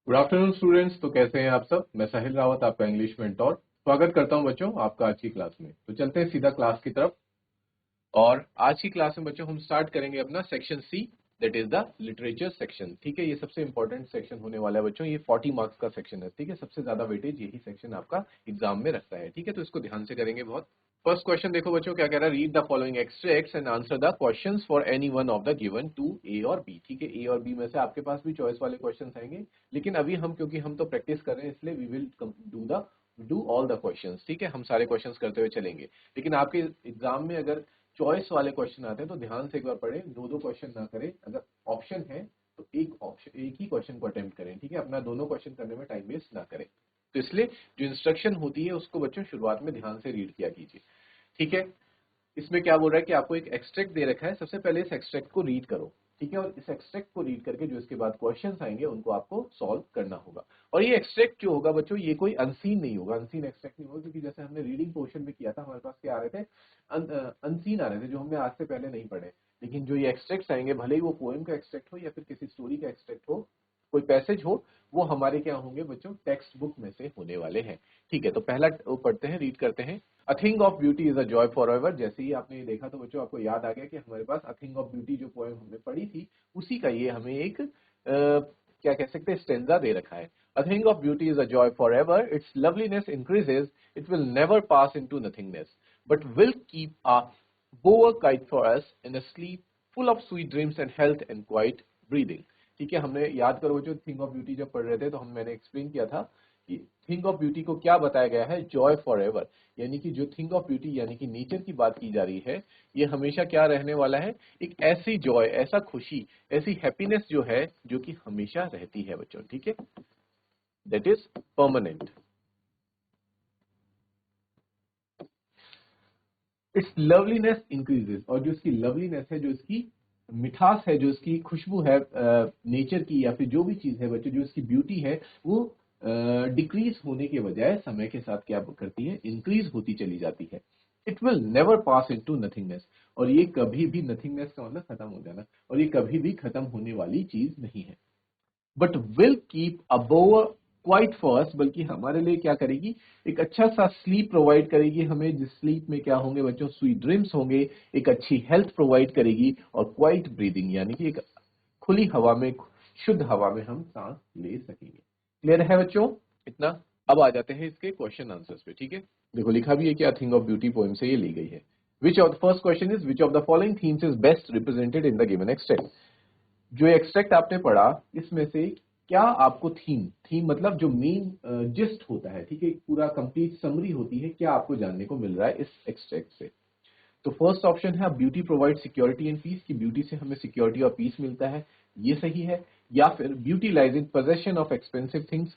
Good afternoon students. तो कैसे हैं आप सब। मैं साहिल रावत, आपका इंग्लिश मेंटोर। स्वागत करता हूं बच्चों आपका आज की क्लास में। तो चलते हैं सीधा क्लास की तरफ। और आज की क्लास में बच्चों हम स्टार्ट करेंगे अपना section C, that is the literature section. ठीक है, ये सबसे इंपॉर्टेंट सेक्शन होने वाला है बच्चों। ये 40 मार्क्स का सेक्शन है। ठीक है, सबसे ज्यादा वेटेज यही सेक्शन आपका एग्जाम में रखता है। ठीक है, तो इसको ध्यान से करेंगे बहुत। फर्स्ट क्वेश्चन देखो बच्चों, क्या कह रहा है। Read the following extracts and answer the questions for any one of the given two A और बी। ठीक है, ए और बी में से आपके पास भी चॉइस वाले क्वेश्चंस आएंगे, लेकिन अभी हम क्योंकि हम तो प्रैक्टिस कर रहे हैं इसलिए we will do all the questions. ठीक है, हम सारे क्वेश्चंस करते हुए चलेंगे। लेकिन आपके एग्जाम में अगर चॉइस वाले क्वेश्चन आते हैं तो ध्यान से एक बार पढ़ें, दो दो क्वेश्चन ना करें। अगर ऑप्शन है तो एक ही क्वेश्चन को अटेम्प्ट करें। ठीक है, अपना दोनों क्वेश्चन करने में टाइम वेस्ट ना करें। तो इसलिए जो इंस्ट्रक्शन होती है उसको बच्चों शुरुआत में ध्यान से रीड किया कीजिए। ठीक है, इसमें क्या बोल रहा है कि आपको एक एक्सट्रैक्ट दे रखा है, सबसे पहले इस एक्सट्रैक्ट को रीड करो। ठीक है, और इस एक्सट्रैक्ट को रीड करके जो इसके बाद क्वेश्चंस आएंगे उनको आपको सॉल्व करना होगा। और ये एक्सट्रैक्ट जो होगा बच्चों, ये कोई अनसीन नहीं होगा, अनसीन एक्सट्रैक्ट नहीं होगा। क्योंकि जैसे हमने रीडिंग पोर्शन में किया था, हमारे पास क्या आ रहे थे, अनसीन आ रहे थे, जो हमने आज से पहले नहीं पढ़े। लेकिन जो ये एक्सट्रैक्ट्स आएंगे, भले ही वो पोएम का एक्सट्रैक्ट हो या फिर किसी स्टोरी का एक्सट्रैक्ट हो, कोई पैसेज हो, वो हमारे क्या होंगे बच्चों, टेक्स्ट बुक में से होने वाले हैं। ठीक है, तो पहला वो पढ़ते हैं, रीड करते हैं। अ thing of beauty is a joy for ever. जैसे ही आपने ये देखा तो बच्चों आपको याद आ गया कि हमारे पास अ थिंग ऑफ ब्यूटी जो पोएम हमने पढ़ी थी, उसी का ये हमें एक क्या कह सकते हैं, स्टेंजा दे रखा है। A thing of beauty is a joy for ever, its loveliness increases, it will never pass into nothingness, but will keep a bower quiet for us in a sleep full of sweet dreams and health and quiet breathing. ठीक है, हमने याद करो जो thing of beauty जब पढ़ रहे थे तो मैंने एक्सप्लेन किया था कि थिंग ऑफ ब्यूटी को क्या बताया गया है, जॉय फॉर एवर। यानी कि जो थिंग ऑफ ब्यूटी यानी कि नेचर की बात की जा रही है, ये हमेशा क्या रहने वाला है, एक ऐसी जॉय, ऐसा खुशी, ऐसी हैप्पीनेस जो है, जो कि हमेशा रहती है बच्चों। ठीक है, that is permanent. It's loveliness increases, और जो इसकी लवलीनेस है, जो इसकी मिठास है, जो इसकी खुशबू है नेचर की, या फिर जो भी चीज है बच्चों, जो इसकी ब्यूटी है, वो डिक्रीज होने के बजाय समय के साथ क्या करती है, इंक्रीज होती चली जाती है। It will never pass into nothingness, और ये कभी भी, नथिंगनेस का मतलब खत्म हो जाना, और ये कभी भी खत्म होने वाली चीज नहीं है। But will keep above quite first, बल्कि हमारे लिए क्या करेगी, एक अच्छा सा स्लीप प्रोवाइड करेगी हमें, जिस स्लीप में क्या होंगे बच्चों, स्वीट ड्रीम्स होंगे, एक अच्छी हेल्थ प्रोवाइड करेगी, और क्वाइट ब्रीदिंग यानी कि एक खुली हवा में, शुद्ध हवा में हम सांस ले सकेंगे। क्लियर है बच्चों इतना। अब आ जाते हैं इसके क्वेश्चन आंसर्स पे। ठीक है, देखो लिखा भी है कि अ थिंग ऑफ ब्यूटी पोएम से ये ली गई है। Which of the first question is, which of the following themes is best represented in the given extract. जो एक्सट्रैक्ट आपने पढ़ा, इसमें से क्या आपको थीम, थीम मतलब जो मेन जिस्ट होता है, ठीक है, एक पूरा कंप्लीट समरी होती है, क्या आपको जानने को मिल रहा है इस एक्सट्रैक्ट से। तो फर्स्ट ऑप्शन है, beauty provide security and peace, की ब्यूटी से हमें सिक्योरिटी और पीस मिलता है, ये सही है। या फिर beauty lies in possession of expensive things,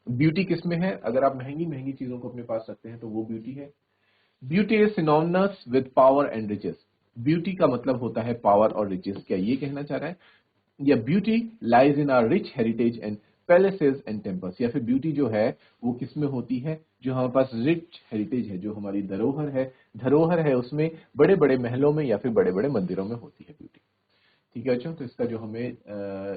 beauty किस में है, अगर आप महंगी महंगी चीजों को अपने पास रखते हैं तो वो ब्यूटी है। Beauty is synonymous with power and riches, beauty का मतलब होता है पावर और रिचेस, क्या ये कहना चाह रहा है। या beauty lies in are rich heritage and palaces and temples, या फिर ब्यूटी जो है वो किसमें होती है, जो हमारे पास रिच हेरिटेज है, जो हमारी धरोहर है उसमें, बड़े बड़े महलों में या फिर बड़े बड़े मंदिरों में होती है ब्यूटी। ठीक है बच्चों, तो इसका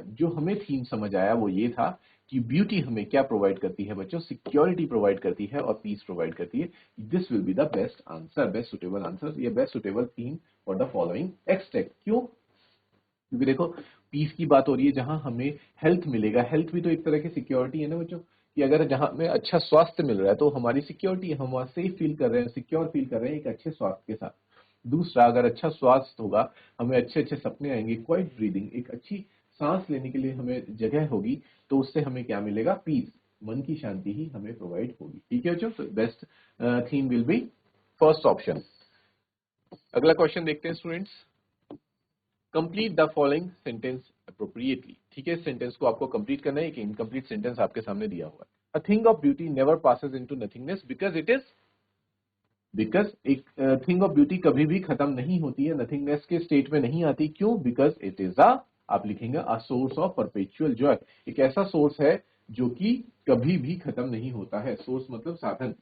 जो हमें थीम समझ आया वो ये था कि ब्यूटी हमें क्या प्रोवाइड करती है बच्चों, सिक्योरिटी प्रोवाइड करती है और पीस प्रोवाइड करती है। This will be the best answer, best suitable answer, या best suitable theme for the following extract. क्यों, क्योंकि देखो पीस की बात हो रही है, जहां हमें हेल्थ मिलेगा, हेल्थ भी तो एक तरह की सिक्योरिटी है ना बच्चों, कि अगर जहां हमें अच्छा स्वास्थ्य मिल रहा है तो हमारी सिक्योरिटी, हम वहां सेफ फील कर रहे हैं, सिक्योर फील कर रहे हैं एक अच्छे स्वास्थ्य के साथ। दूसरा, अगर अच्छा स्वास्थ्य होगा, हमें अच्छे अच्छे सपने आएंगे, क्वाइट ब्रीदिंग, एक अच्छी सांस लेने के लिए हमें जगह होगी, तो उससे हमें क्या मिलेगा, पीस, मन की शांति ही हमें प्रोवाइड होगी। ठीक है बच्चों, तो best theme will be first option. अगला क्वेश्चन देखते हैं students. Complete the following sentence appropriately. ठीक है, इस सेंटेंस को आपको कंप्लीट करना है, एक इनकम्प्लीट सेंटेंस आपके सामने दिया हुआ है। A thing of beauty never passes into nothingness because it is, because एक थिंग ऑफ ब्यूटी कभी भी खत्म नहीं होती है, नथिंगनेस के स्टेट में नहीं आती। क्यों, बिकॉज इट इज अ, आप लिखेंगे a source of perpetual Joy, एक ऐसा सोर्स है जो कि कभी भी खत्म नहीं होता है। सोर्स मतलब साधन,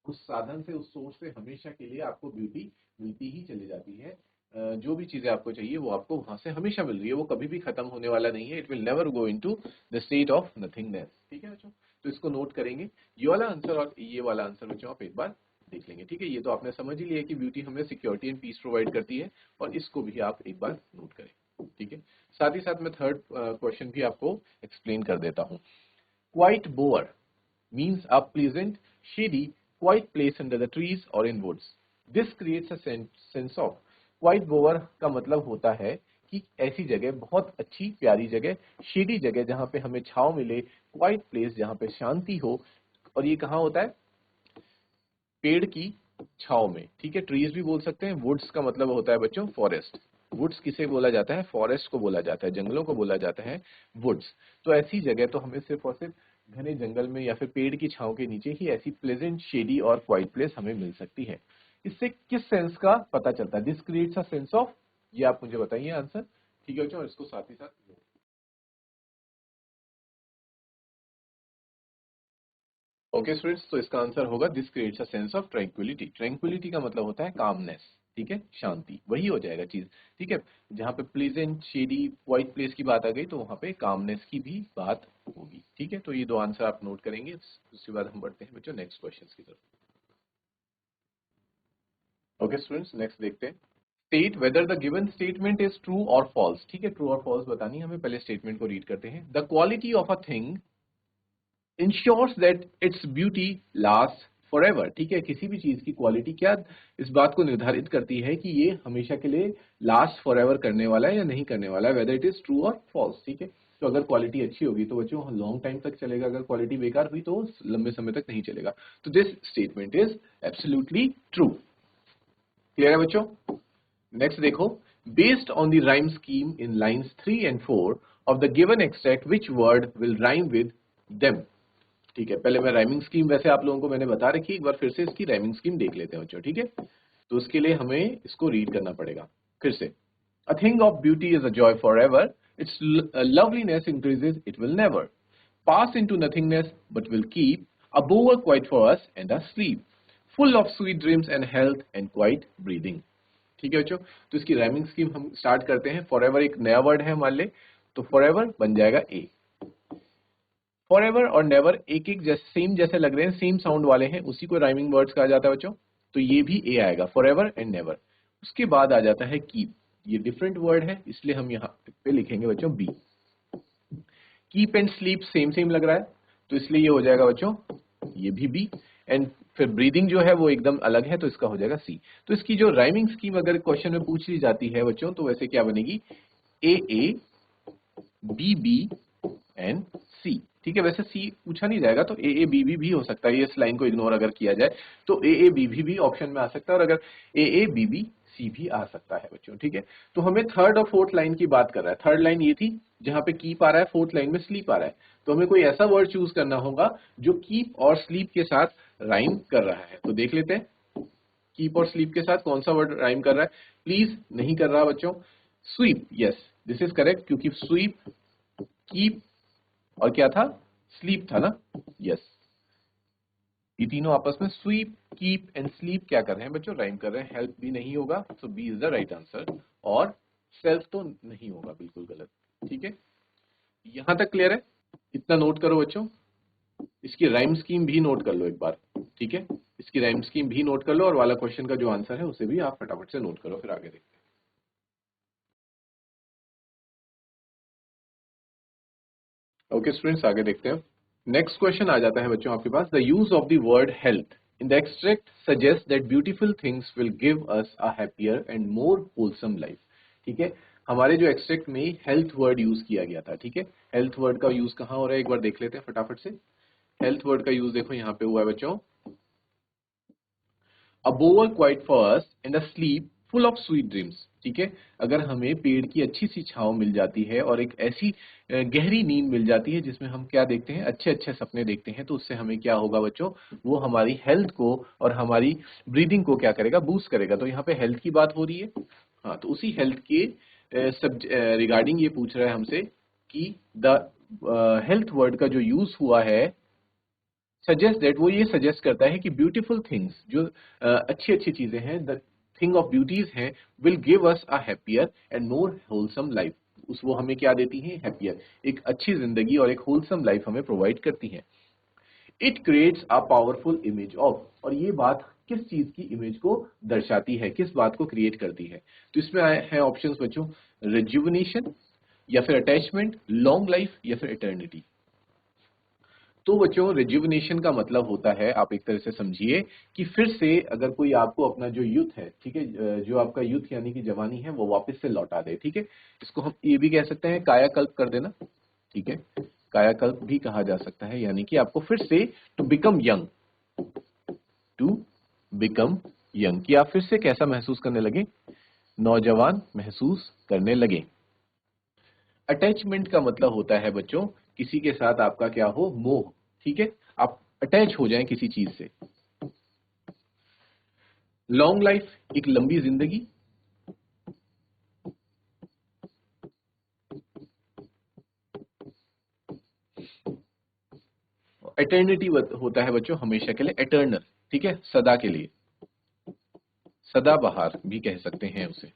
उस साधन से, उस सोर्स से हमेशा के लिए आपको ब्यूटी मिलती ही चली जाती है, जो भी चीजें आपको चाहिए वो आपको वहां से हमेशा मिल रही है, वो कभी भी खत्म होने वाला नहीं है। It will never go into the state of nothingness. ठीक है बच्चों, तो इसको नोट करेंगे। ये वाला आंसर और ये वाला आंसर बच्चों आप एक बार देख लेंगे। ठीक है, ये तो आपने समझ ही लिया कि ब्यूटी हमें सिक्योरिटी एंड पीस प्रोवाइड करती है, और इसको भी आप एक बार नोट करें। ठीक है, साथ ही साथ मैं थर्ड क्वेश्चन भी आपको एक्सप्लेन कर देता हूँ। Quiet bower means a pleasant, shady, quiet place under the trees or in woods. This creates a sense of quiet bower का मतलब होता है कि ऐसी जगह, बहुत अच्छी प्यारी जगह, शेडी जगह जहां पे हमें छाव मिले, क्वाइट प्लेस जहां पे शांति हो। और ये कहाँ होता है? पेड़ की छाव में। ठीक है, ट्रीज भी बोल सकते हैं। वुड्स का मतलब होता है बच्चों फॉरेस्ट। वुड्स किसे बोला जाता है? फॉरेस्ट को बोला जाता है, जंगलों को बोला जाता है वुड्स। तो ऐसी जगह तो हमें सिर्फ और सिर्फ घने जंगल में या फिर पेड़ की छांव के नीचे ही ऐसी प्लेजेंट, शेडी और क्वाइट प्लेस हमें मिल सकती है। इससे किस सेंस का पता चलता है? This creates a sense of, ये आप मुझे बताइए आंसर। ठीक है बच्चों, और इसको साथ ही साथ ओके स्टूडेंट्स, तो इसका आंसर होगा this creates a sense of tranquillity. Tranquillity का मतलब होता है कामनेस। ठीक है, शांति, वही हो जाएगा चीज। ठीक है, जहां पे प्लीजेंट, शेडी, क्वाइट प्लेस की बात आ गई तो वहां पे कामनेस की भी बात होगी। ठीक है, तो ये दो आंसर आप नोट करेंगे। उसके बाद हम बढ़ते हैं बच्चों नेक्स्ट क्वेश्चन की तरफ। ओके स्टूडेंट्स, नेक्स्ट देखते हैं। State whether the given statement is true और फॉल्स। ठीक है, ट्रू और फॉल्स बतानी है हमें। पहले स्टेटमेंट को रीड करते हैं। The quality of a thing ensures that its beauty last for ever. ठीक है, किसी भी चीज की क्वालिटी क्या इस बात को निर्धारित करती है कि ये हमेशा के लिए लास्ट फॉर एवर करने वाला है या नहीं करने वाला है, वेदर इट इज ट्रू और फॉल्स। ठीक है, तो अगर क्वालिटी अच्छी होगी तो बच्चों लॉन्ग टाइम तक चलेगा, अगर क्वालिटी बेकार हुई तो लंबे समय तक नहीं चलेगा। तो this statement is absolutely true. Clear है बच्चों? नेक्स्ट देखो। Based on the rhyme scheme in lines 3 and 4 of the given extract which word will rhyme with them. ठीक है, पहले मैं राइमिंग स्कीम वैसे आप लोगों को मैंने बता रखी, एक बार फिर से इसकी राइमिंग स्कीम देख लेते हैं बच्चों। ठीक है, तो उसके लिए हमें इसको रीड करना पड़ेगा फिर से। अ thing of beauty is a joy for ever, its loveliness increases, it will never pass into nothingness but will keep a bower quiet for us and a sleep full of sweet dreams and health and quiet breathing। ठीक है बच्चों, तो इसकी rhyming scheme हम start करते हैं। For ever एक नया वर्ड है मान ले, तो फॉर एवर बन जाएगा ए। फॉर एवर और नेवर एक एक जैसे सेम जैसे लग रहे हैं, सेम साउंड वाले हैं, उसी को राइमिंग वर्ड्स कहा जाता है बच्चों। तो ये भी ए आएगा, फॉर एवर एंड नेवर। उसके बाद आ जाता है कीप। ये डिफरेंट वर्ड है इसलिए हम यहाँ पे लिखेंगे बच्चों B. Keep and sleep same same लग रहा है, तो इसलिए ये हो जाएगा बच्चों ये भी बी। एंड फिर ब्रीदिंग जो है वो एकदम अलग है, तो इसका हो जाएगा सी। तो इसकी जो राइमिंग स्कीम अगर क्वेश्चन में पूछ ली जाती है बच्चों, तो वैसे क्या बनेगी? ए ए, बी बी एंड सी। ठीक है, वैसे सी पूछा नहीं जाएगा तो ए ए बी बी भी हो सकता है, इस लाइन को इग्नोर अगर किया जाए तो ए ए बी भी ऑप्शन में आ सकता है, और अगर ए ए बी बी सी भी आ सकता है बच्चों। ठीक है, तो हमें थर्ड और फोर्थ लाइन की बात कर रहा है। थर्ड लाइन ये थी जहां पे कीप आ रहा है, फोर्थ लाइन में स्लीप आ रहा है, तो हमें कोई ऐसा वर्ड चूज करना होगा जो कीप और स्लीप के साथ राइम कर रहा है। तो देख लेते हैं कीप और स्लीप के साथ कौन सा वर्ड राइम कर रहा है। प्लीज नहीं कर रहा बच्चों। Sweep, yes this is correct, क्योंकि स्वीप, कीप और क्या था? स्लीप था ना। यस, ये तीनों आपस में स्वीप, कीप एंड स्लीप क्या कर रहे हैं बच्चों? राइम कर रहे हैं। हेल्प भी नहीं होगा, so B is the right answer. और सेल्फ तो नहीं होगा, बिल्कुल गलत। ठीक है, यहां तक क्लियर है? इतना नोट करो बच्चों। इसकी राइम स्कीम भी नोट कर लो एक बार। ठीक है, इसकी राइम स्कीम भी नोट कर लो, और वाला क्वेश्चन का जो आंसर है उसे भी आप फटाफट से नोट करो, फिर आगे देखते हैं। ओके स्टूडेंट्स, आगे देखते हैं। नेक्स्ट क्वेश्चन आ जाता है बच्चों आपके पास। The use of the word health in the extract suggest that beautiful things will give us a happier and more wholesome life. ठीक है, हमारे जो एक्सट्रैक्ट में हेल्थ वर्ड यूज किया गया था। ठीक है, हेल्थ वर्ड का यूज कहाँ हो रहा है एक बार देख लेते हैं फटाफट से। हेल्थ वर्ड का यूज देखो यहाँ पे हुआ है बच्चों, a bower quiet for us and a sleep full of sweet dreams। ठीक है, अगर हमें पेड़ की अच्छी सी छांव मिल जाती है और एक ऐसी गहरी नींद मिल जाती है जिसमें हम क्या देखते हैं? अच्छे अच्छे सपने देखते हैं, तो उससे हमें क्या होगा बच्चों? वो हमारी हेल्थ को और हमारी ब्रीदिंग को क्या करेगा? बूस्ट करेगा। तो यहाँ पे हेल्थ की बात हो रही है। हाँ, तो उसी हेल्थ के रिगार्डिंग ये पूछ रहा है हमसे कि द हेल्थ वर्ड का जो यूज हुआ है सजेस्ट दैट, वो ये सजेस्ट करता है कि ब्यूटीफुल थिंग्स जो अच्छी अच्छी चीजें हैं, थिंग ऑफ ब्यूटीज हैं will give us a happier and more wholesome life. उस वो हमें क्या देती हैं? हैप्पियर, एक अच्छी जिंदगी और एक होलसम लाइफ हमें प्रोवाइड करती हैं। It creates a powerful image of, और ये बात किस चीज की इमेज को दर्शाती है, किस बात को क्रिएट करती है? तो इसमें है ऑप्शंस बच्चों, रिजुविनेशन या फिर अटैचमेंट, लॉन्ग लाइफ या फिर इटर्निटी। तो बच्चों रिजुविनेशन का मतलब होता है, आप एक तरह से समझिए कि फिर से अगर कोई आपको अपना जो यूथ है, ठीक है, जो आपका यूथ यानी कि जवानी है वो वापस से लौटा दे, ठीक है। इसको हम ये भी कह सकते हैं कायाकल्प कर देना, ठीक है, कायाकल्प भी कहा जा सकता है, यानी कि आपको फिर से to become young, to become young, कि आप फिर से कैसा महसूस करने लगे? नौजवान महसूस करने लगे। अटैचमेंट का मतलब होता है बच्चों किसी के साथ आपका क्या हो? मोह, ठीक है, आप अटैच हो जाएं किसी चीज से। लॉन्ग लाइफ, एक लंबी जिंदगी। एटर्निटी होता है बच्चों हमेशा के लिए, एटर्नल, ठीक है, सदा के लिए, सदाबहार भी कह सकते हैं उसे।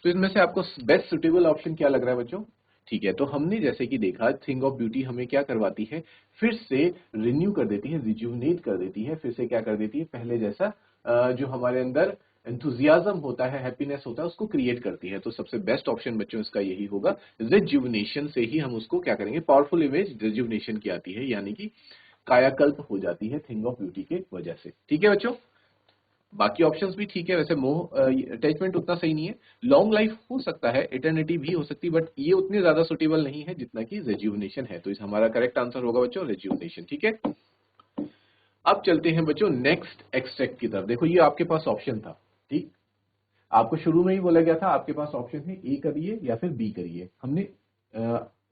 तो इनमें से आपको बेस्ट सुटेबल ऑप्शन क्या लग रहा है बच्चों? ठीक है, तो हमने जैसे कि देखा थिंग ऑफ ब्यूटी हमें क्या करवाती है? फिर से रिन्यू कर देती है, रिजुवनेट कर देती है, फिर से क्या कर देती है? पहले जैसा जो हमारे अंदर एंथुजियाज्म होता है, हैप्पीनेस होता है, उसको क्रिएट करती है। तो सबसे बेस्ट ऑप्शन बच्चों इसका यही होगा, रिजुवनेशन से ही हम उसको क्या करेंगे? पावरफुल इमेज रिजुवनेशन की आती है, यानी कि कायाकल्प हो जाती है थिंग ऑफ ब्यूटी के वजह से। ठीक है बच्चों, बाकी ऑप्शंस भी ठीक है, वैसे मोह अटैचमेंट उतना सही नहीं है। लॉन्ग लाइफ हो सकता है, इटर्निटी भी हो सकती है, बट ये उतनी ज्यादा सुटेबल नहीं है जितना कि रेज्यूवनेशन है। तो इस हमारा करेक्ट आंसर होगा बच्चों रेज्यूवनेशन। ठीक है, अब चलते हैं बच्चों नेक्स्ट एक्सट्रैक्ट की तरफ। देखो ये आपके पास ऑप्शन था, ठीक, आपको शुरू में ही बोला गया था आपके पास ऑप्शन है ए करिए या फिर बी करिए। हमने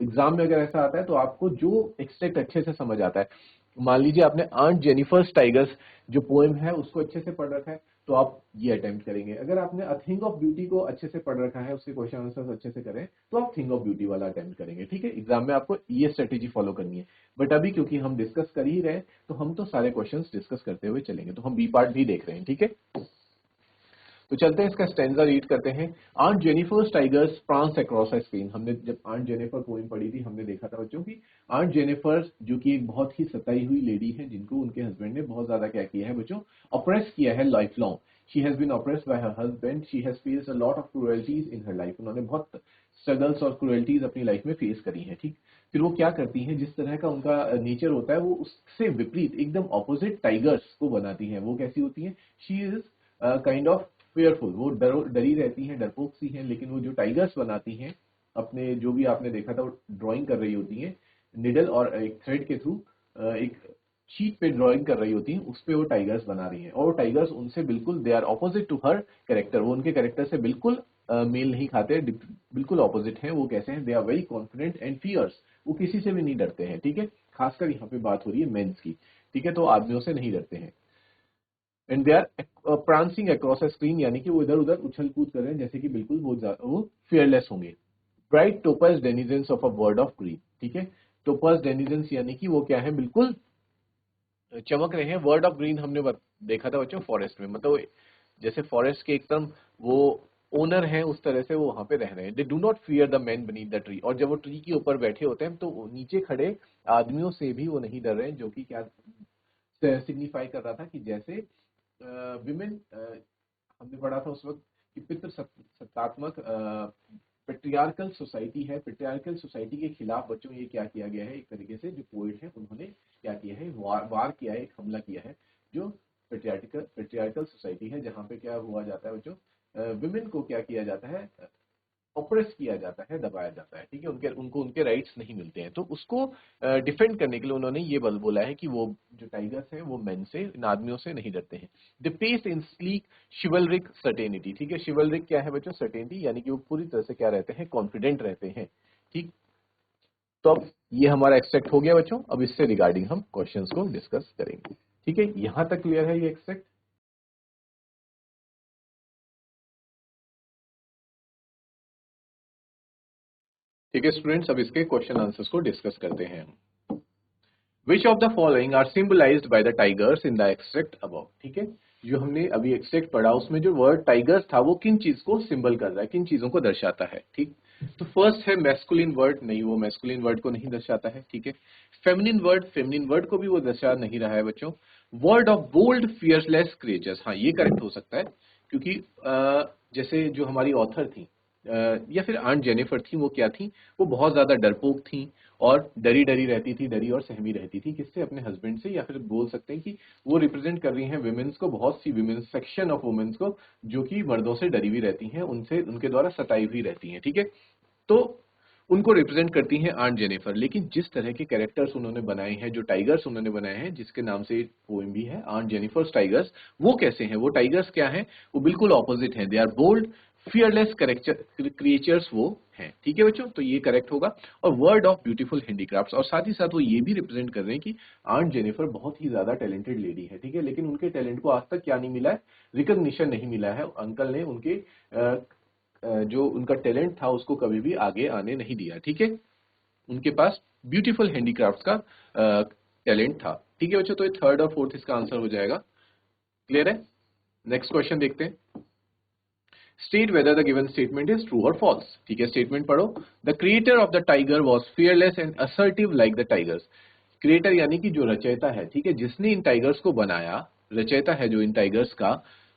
एग्जाम में अगर ऐसा आता है तो आपको जो एक्सट्रैक्ट अच्छे से समझ आता है, मान लीजिए आपने आंट जेनिफर्स टाइगर्स जो पोएम है उसको अच्छे से पढ़ रखा है तो आप ये अटेम्प्ट करेंगे। अगर आपने अ थिंग ऑफ ब्यूटी को अच्छे से पढ़ रखा है, उसके क्वेश्चन आंसर्स अच्छे से करें तो आप थिंग ऑफ ब्यूटी वाला अटेम्प्ट करेंगे। ठीक है, एग्जाम में आपको ये स्ट्रेटेजी फॉलो करनी है। बट अभी क्योंकि हम डिस्कस कर ही रहे हैं तो हम तो सारे क्वेश्चन डिस्कस करते हुए चलेंगे, तो हम बी पार्ट भी देख रहे हैं। ठीक है, तो चलते हैं इसका स्टैंजा रीड करते हैं। Aunt Jennifer's tigers prance across a screen. हमने जब आंट जेनिफर पोएम पढ़ी थी हमने देखा था बच्चों की आंट जेनिफर जो कि एक बहुत ही सताई हुई लेडी है जिनको उनके हस्बैंड ने बहुत ज्यादा क्या किया है बच्चों? ऑप्रेस किया है life long. She has been oppressed by her husband, she has faced a lot of cruelties in her life. उन्होंने बहुत स्ट्रगल्स और क्रुएल्टीज अपनी लाइफ में फेस करी है। ठीक, फिर वो क्या करती हैं, जिस तरह का उनका नेचर होता है वो उससे विपरीत एकदम ऑपोजिट टाइगर्स को बनाती हैं। वो कैसी होती हैं? She is kind of fearful, वो डरी रहती हैं, डरपोक सी हैं, लेकिन वो जो टाइगर्स बनाती हैं अपने, जो भी आपने देखा था वो ड्राइंग कर रही होती हैं निडल और एक थ्रेड के थ्रू, एक शीट पे ड्राइंग कर रही होती हैं, उस पे वो टाइगर्स बना रही हैं। और वो टाइगर्स उनसे बिल्कुल they are opposite to her character, वो उनके कैरेक्टर से बिल्कुल मेल नहीं खाते, बिल्कुल ऑपोजिट हैं। वो कैसे हैं? They are very confident and fierce, वो किसी से भी नहीं डरते हैं। ठीक है, खासकर यहाँ पे बात हो रही है मेंस की। ठीक है, तो आदमियों से नहीं डरते हैं। And they are prancing across a screen, यानी कि वो इधर उधर उछल कूद कर रहे हैं जैसे कि बिल्कुल वो फियरलेस होंगे। Bright toppers denizens of a word of green. ठीक है, टोपर्स डेनिजेंस यानी कि वो क्या है? बिल्कुल चमक रहे हैं। वर्ड ऑफ ग्रीन हमने देखा था बच्चों फॉरेस्ट में, मतलब जैसे फॉरेस्ट के एकदम वो ओनर हैं उस तरह से वो वहां पे रह रहे हैं। They do not fear the man beneath the tree, और जब वो ट्री के ऊपर बैठे होते हैं तो नीचे खड़े आदमियों से भी वो नहीं डर रहे हैं, जो कि क्या सिग्निफाई कर रहा था कि जैसे विमेन, हमने पढ़ा था उस वक्त कि सत्तात्मक पेट्रियार्कल सोसाइटी है। पेट्रियार्कल सोसाइटी के खिलाफ बच्चों ये क्या किया गया है? एक तरीके से जो पोइट है उन्होंने क्या किया है? वार किया है, एक हमला किया है। जो पेट्रियार्कल सोसाइटी है जहाँ पे क्या हुआ जाता है बच्चों? विमेन को क्या किया जाता है? ऑप्रेस किया जाता है, दबाया जाता है। ठीक है, उनको उनके राइट्स नहीं मिलते हैं। तो उसको डिफेंड करने के लिए उन्होंने ये बोला है कि वो जो टाइगर्स हैं वो मेन से, इन आदमियों से नहीं डरते हैं। The pace in sleek chivalric certainty. ठीक है, शिवलरिक क्या है बच्चों? सर्टेनिटी, यानी कि वो पूरी तरह से क्या रहते हैं? कॉन्फिडेंट रहते हैं। ठीक, तो अब ये हमारा एक्सट्रैक्ट हो गया बच्चों। अब इससे रिगार्डिंग हम क्वेश्चन को डिस्कस करेंगे। ठीक है, यहां तक क्लियर है ये एक्सट्रैक्ट? ठीक है स्टूडेंट्स, अब इसके क्वेश्चन आंसर्स को डिस्कस करते हैं हम। Which of the following are symbolized by the tigers in the extract above? ठीक है, जो हमने अभी एक्सट्रैक्ट पढ़ा उसमें जो वर्ड टाइगर्स था वो किन चीज को सिंबल कर रहा है, किन चीजों को दर्शाता है, ठीक। तो फर्स्ट है मैस्कुलिन वर्ड, नहीं वो मैस्कुलिन वर्ड को नहीं दर्शाता है, ठीक है। फेमिनिन वर्ड को भी वो दर्शा नहीं रहा है बच्चों। Word of bold fearless creatures, हाँ ये करेक्ट हो सकता है, क्योंकि जैसे जो हमारी ऑथर थी या फिर आंट जेनिफर थी, वो क्या थी, वो बहुत ज्यादा डरपोक थी और डरी डरी रहती थी, डरी और सहमी रहती थी, किससे, अपने हस्बैंड से, या फिर बोल सकते हैं कि वो रिप्रेजेंट कर रही हैं विमेंस को, बहुत सी विमेंस, सेक्शन ऑफ वुमेन्स को जो कि मर्दों से डरी हुई रहती हैं, उनसे उनके द्वारा सताई हुई रहती हैं, ठीक है। तो उनको रिप्रेजेंट करती हैं आंट जेनिफर। लेकिन जिस तरह के कैरेक्टर्स उन्होंने बनाए हैं, जो टाइगर्स उन्होंने बनाए हैं, जिसके नाम से पोएम भी है आंट जेनिफर्स टाइगर्स, वो कैसे हैं, वो टाइगर्स क्या हैं, वो बिल्कुल ऑपोजिट हैं। They are bold fearless creatures वो हैं, ठीक है बच्चों। तो ये करेक्ट होगा। और वर्ड ऑफ ब्यूटीफुल हैंडीक्राफ्ट्स, और साथ ही साथ वो ये भी रिप्रेजेंट कर रहे हैं कि आंट जेनिफर बहुत ही ज्यादा टैलेंटेड लेडी है, ठीक है, लेकिन उनके टैलेंट को आज तक क्या नहीं मिला है, रिकॉग्निशन नहीं मिला है। अंकल ने उनके जो उनका टैलेंट था उसको कभी भी आगे आने नहीं दिया, ठीक है। उनके पास ब्यूटीफुल हैंडीक्राफ्ट का टैलेंट था, ठीक है बच्चों। तो ये थर्ड और फोर्थ इसका आंसर हो जाएगा। क्लियर है। नेक्स्ट क्वेश्चन देखते हैं। State whether the given statement is true और फॉल्स, ठीक है। स्टेटमेंट पढ़ो। The creator of the tiger was fearless and assertive like the tigers. Creator यानी कि जो रचयिता है, ठीक है, जिसने इन टाइगर्स को बनाया, रचयिता है जो इन टाइगर्स का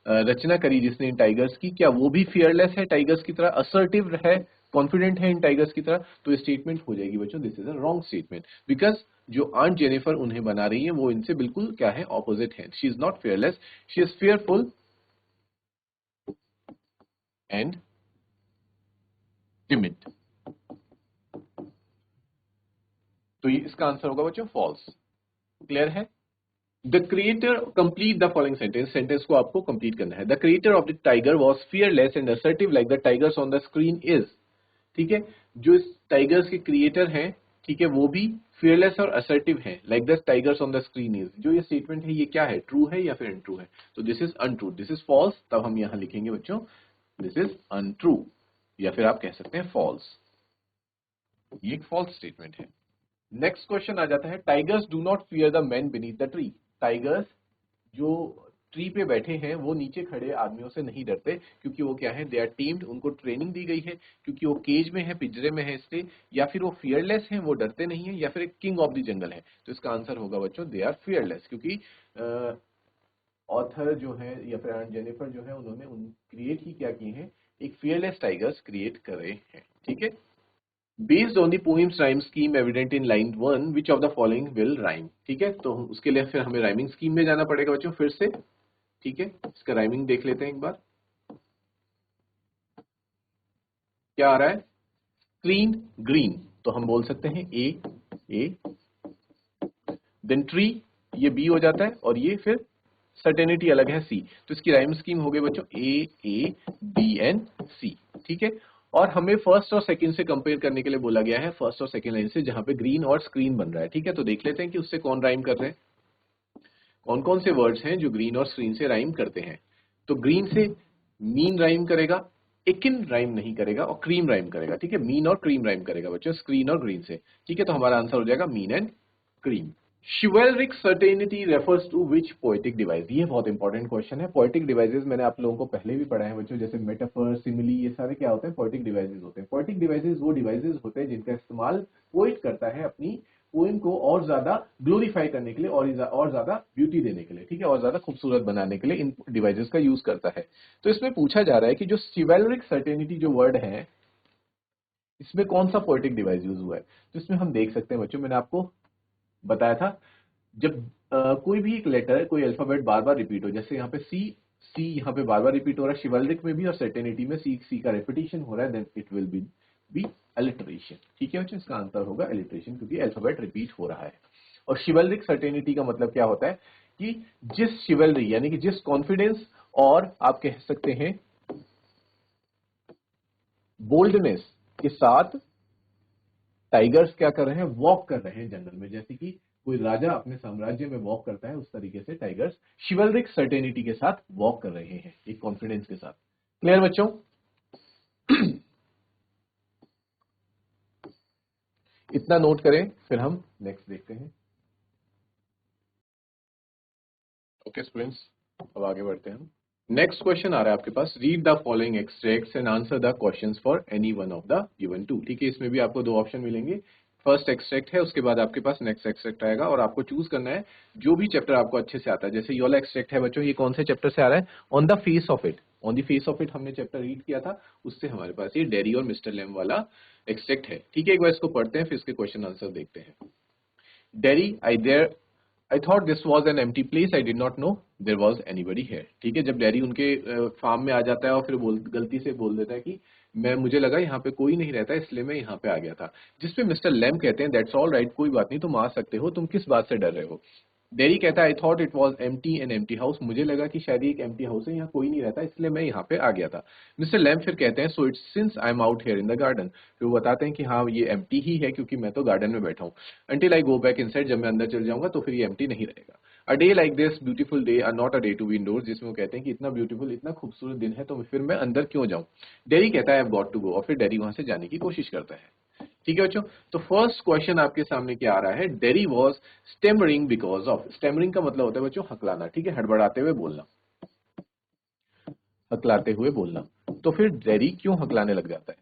रचना करी जिसने इन टाइगर्स की, क्या वो भी फियरलेस है टाइगर्स की तरह, असर्टिव है, कॉन्फिडेंट है इन टाइगर्स की तरह? तो ये स्टेटमेंट हो जाएगी बच्चों, this is a wrong statement, because जो आंट जेनिफर उन्हें बना रही है वो इनसे बिल्कुल क्या है, ऑपोजिट है। She is not fearless, she is fearful and timid. तो ये इसका आंसर होगा बच्चों फॉल्स। क्लियर है। The creator, complete the following sentence, sentence को आपको कंप्लीट करना है। The creator of the tiger was fearless and assertive like the tigers on the screen is, ठीक है। जो इस टाइगर्स के क्रिएटर हैं, ठीक है, वो भी फियरलेस और असर्टिव हैं like the tigers on the screen is. जो ये स्टेटमेंट है ये क्या है, ट्रू है या फिर अनट्रू है? तो this is untrue, this is false. तब हम यहां लिखेंगे बच्चों दिस इज अनट्रू, या फिर आप कह सकते हैं फॉल्स। ये एक फॉल्स स्टेटमेंट है। नेक्स्ट क्वेश्चन आ जाता है, tigers do not fear the man beneath the tree. Tigers जो ट्री पे बैठे हैं वो नीचे खड़े आदमियों से नहीं डरते, क्योंकि वो क्या है, दे आर टीम्ड, उनको ट्रेनिंग दी गई है, क्योंकि वो केज में है, पिंजरे में है इसलिए, या फिर वो फियरलेस हैं, वो डरते नहीं है, या फिर एक किंग ऑफ द जंगल है। तो इसका आंसर होगा बच्चों दे आर फियरलेस, क्योंकि ऑथर जो है या फिर आंट जेनिफर जो है उन्होंने उन क्रिएट ही क्या किए हैं, एक फियरलेस टाइगर्स क्रिएट कर रहे हैं, ठीक है। Based on the poems rhyme scheme evident in line 1 which of the following will rhyme, ठीक है। तो उसके लिए फिर हमें राइमिंग स्कीम में जाना पड़ेगा बच्चों फिर से, ठीक है। इसका राइमिंग देख लेते हैं एक बार। क्या आ रहा है, स्क्रीन ग्रीन, तो हम बोल सकते हैं ए, देन ट्री, ये बी हो जाता है, और ये फिर सर्टेनिटी अलग है सी। तो इसकी राइम स्कीम हो गई बच्चों ए बी एंड सी, ठीक है। और हमें फर्स्ट और सेकंड से कंपेयर करने के लिए बोला गया है, फर्स्ट और सेकंड लाइन से, जहां पे ग्रीन और स्क्रीन बन रहा है, ठीक है। तो देख लेते हैं कि उससे कौन राइम कर रहे हैं, कौन कौन से वर्ड्स हैं जो ग्रीन और स्क्रीन से राइम करते हैं। तो ग्रीन से मीन राइम करेगा, एकिन राइम नहीं करेगा, और क्रीम राइम करेगा, ठीक है। मीन और क्रीम राइम करेगा बच्चों स्क्रीन और ग्रीन से, ठीक है। तो हमारा आंसर हो जाएगा mean and cream. Chivalric certainty refers to which poetic device, ये बहुत इंपॉर्टेंट क्वेश्चन है। पोएटिक डिवाइसेस मैंने आप लोगों को पहले भी पढ़ा है बच्चों, जैसे मेटाफर, सिमिली, ये सारे क्या होते हैं, पोएटिक डिवाइसेस होते हैं। पोएटिक डिवाइसेस वो डिवाइसेस होते हैं जिनका इस्तेमाल पोएट करता है अपनी पोएम को और ज्यादा ग्लोरीफाई करने के लिए, और ज्यादा ब्यूटी देने के लिए, ठीक है, और ज्यादा खूबसूरत बनाने के लिए इन डिवाइसेस का यूज करता है। तो इसमें पूछा जा रहा है कि जो शिवलरिक सर्टेनिटी जो वर्ड है, इसमें कौन सा पोएटिक डिवाइस यूज हुआ है। तो इसमें हम देख सकते हैं बच्चों, मैंने आपको बताया था, जब कोई भी एक लेटर, कोई अल्फाबेट बार बार रिपीट हो, जैसे यहाँ पे सी, सी यहाँ पे बार बार रिपीट हो रहा है, शिवलरिक में भी और सर्टेनिटी में सी, सी का रेपिटेशन हो रहा है, then it will be alliteration, ठीक है बच्चों। इसका आंसर होगा अलिटरेशन, क्योंकि अल्फाबेट रिपीट हो रहा है। और शिवलरिक सर्टेनिटी का मतलब क्या होता है कि जिस शिवलरी यानी कि जिस कॉन्फिडेंस, और आप कह सकते हैं बोल्डनेस के साथ टाइगर्स क्या कर रहे हैं, वॉक कर रहे हैं जंगल में, जैसे कि कोई राजा अपने साम्राज्य में वॉक करता है, उस तरीके से टाइगर्स शिवलरिक सर्टेनिटी के साथ वॉक कर रहे हैं, एक कॉन्फिडेंस के साथ। क्लियर बच्चों। इतना नोट करें, फिर हम नेक्स्ट देखते हैं। ओके स्टूडेंट्स, अब आगे बढ़ते हैं हम। नेक्स्ट क्वेश्चन आ रहा है आपके पास, read the following extracts and answer the questions for any one of the given two. ठीक है, इसमें भी आपको दो ऑप्शन मिलेंगे। फर्स्ट एक्सट्रैक्ट है, उसके बाद आपके पास नेक्स्ट एक्सट्रैक्ट आएगा और आपको चूज करना है जो भी चैप्टर आपको अच्छे से आता है। जैसे ये वाला एक्सट्रैक्ट है बच्चों, ये कौन से चैप्टर से आ रहा है? On the face of it. On the face of it हमने चैप्टर रीड किया था, उससे हमारे पास ये डेरी और मिस्टर लेम वाला एक्सट्रैक्ट है। ठीक है, एक बार इसको पढ़ते हैं फिर इसके क्वेश्चन आंसर देखते हैं। Dairy, I thought this was an empty place. I did not know there was anybody here. ठीक है, जब डैरी उनके फार्म में आ जाता है और फिर गलती से बोल देता है कि मुझे लगा यहाँ पे कोई नहीं रहता इसलिए मैं यहाँ पे आ गया था। जिसपे मिस्टर लैम कहते हैं दैट्स ऑल राइट, कोई बात नहीं, तुम आ सकते हो, तुम किस बात से डर रहे हो? डेरी कहता है I thought it was empty an empty house, मुझे लगा कि शायद ये एक एम्प्टी हाउस है, यहाँ कोई नहीं रहता इसलिए मैं यहाँ पे आ गया था। मिस्टर लैम फिर कहते हैं so it's since I am out here in the garden, फिर वो बताते हैं कि हाँ ये एम्प्टी ही है क्योंकि मैं तो गार्डन में बैठा हूँ। Until I go back inside, जब मैं अंदर चल जाऊंगा तो फिर ये एम्प्टी नहीं रहेगा। A day like this beautiful day are not a day to be indoors, जिसमें वो कहते हैं कि इतना ब्यूटीफुल इतना खूबसूरत दिन है तो फिर मैं अंदर क्यों जाऊं? डेरी कहता है I have got to go, और फिर डेरी वहां से जाने की कोशिश करता है। ठीक है बच्चों, तो फर्स्ट क्वेश्चन आपके सामने क्या आ रहा है? Dairy was stammering because of, stammering का मतलब होता है बच्चों हकलाना। ठीक है, हड़बड़ाते हुए बोलना, हकलाते हुए बोलना। तो फिर डेरी क्यों हकलाने लग जाता है?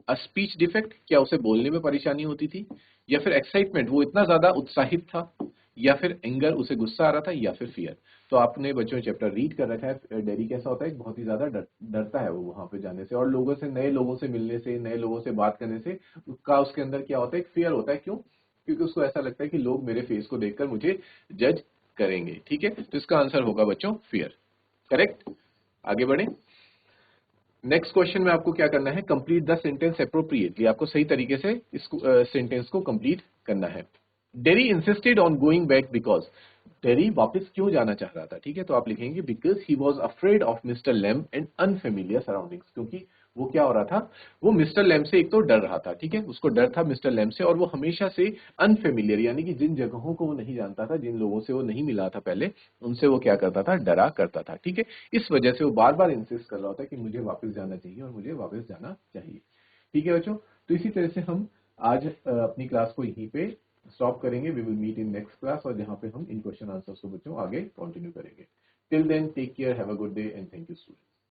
अ स्पीच डिफेक्ट, क्या उसे बोलने में परेशानी होती थी? या फिर एक्साइटमेंट, वो इतना ज्यादा उत्साहित था? या फिर एंगर, उसे गुस्सा आ रहा था? या फिर फियर? तो आपने बच्चों चैप्टर रीड कर रखा है। डेरी कैसा होता है? बहुत ही ज्यादा डरता है वो वहां पे जाने से और लोगों से, नए लोगों से मिलने से, नए लोगों से बात करने से। उसके अंदर क्या होता है? एक फियर होता है। क्यों? क्योंकि उसको ऐसा लगता है कि लोग मेरे फेस को देखकर मुझे जज करेंगे। ठीक है, तो इसका आंसर होगा बच्चों फियर। करेक्ट। आगे बढ़े। नेक्स्ट क्वेश्चन में आपको क्या करना है? कंप्लीट द सेंटेंस अप्रोप्रिएटली, आपको सही तरीके से इस सेंटेंस को कंप्लीट करना है। Dairy insisted on going back because, dairy वापस क्यों जाना चाह रहा था? ठीक है, तो आप लिखेंगे because he was afraid of Mister Lamb and unfamiliar surroundings, क्योंकि वो क्या हो रहा था? वो मिस्टर लैम से एक तो डर रहा था। ठीक है, उसको डर था मिस्टर लैम से, और वो हमेशा से अनफेमिलियर यानी कि जिन जगहों को वो नहीं जानता था, जिन लोगों से वो नहीं मिला था पहले, उनसे वो क्या करता था? डरा करता था। ठीक है, इस वजह से वो बार बार इंसिस्ट कर रहा होता है कि मुझे वापस जाना चाहिए और मुझे वापस जाना चाहिए। ठीक है बच्चों, तो इसी तरह से हम आज अपनी क्लास को यहीं पे स्टॉप करेंगे। We will meet in next class, और जहां पे हम इन क्वेश्चन आंसर्स को बच्चों आगे कंटिन्यू करेंगे। Till then take care, have a good day and thank you students.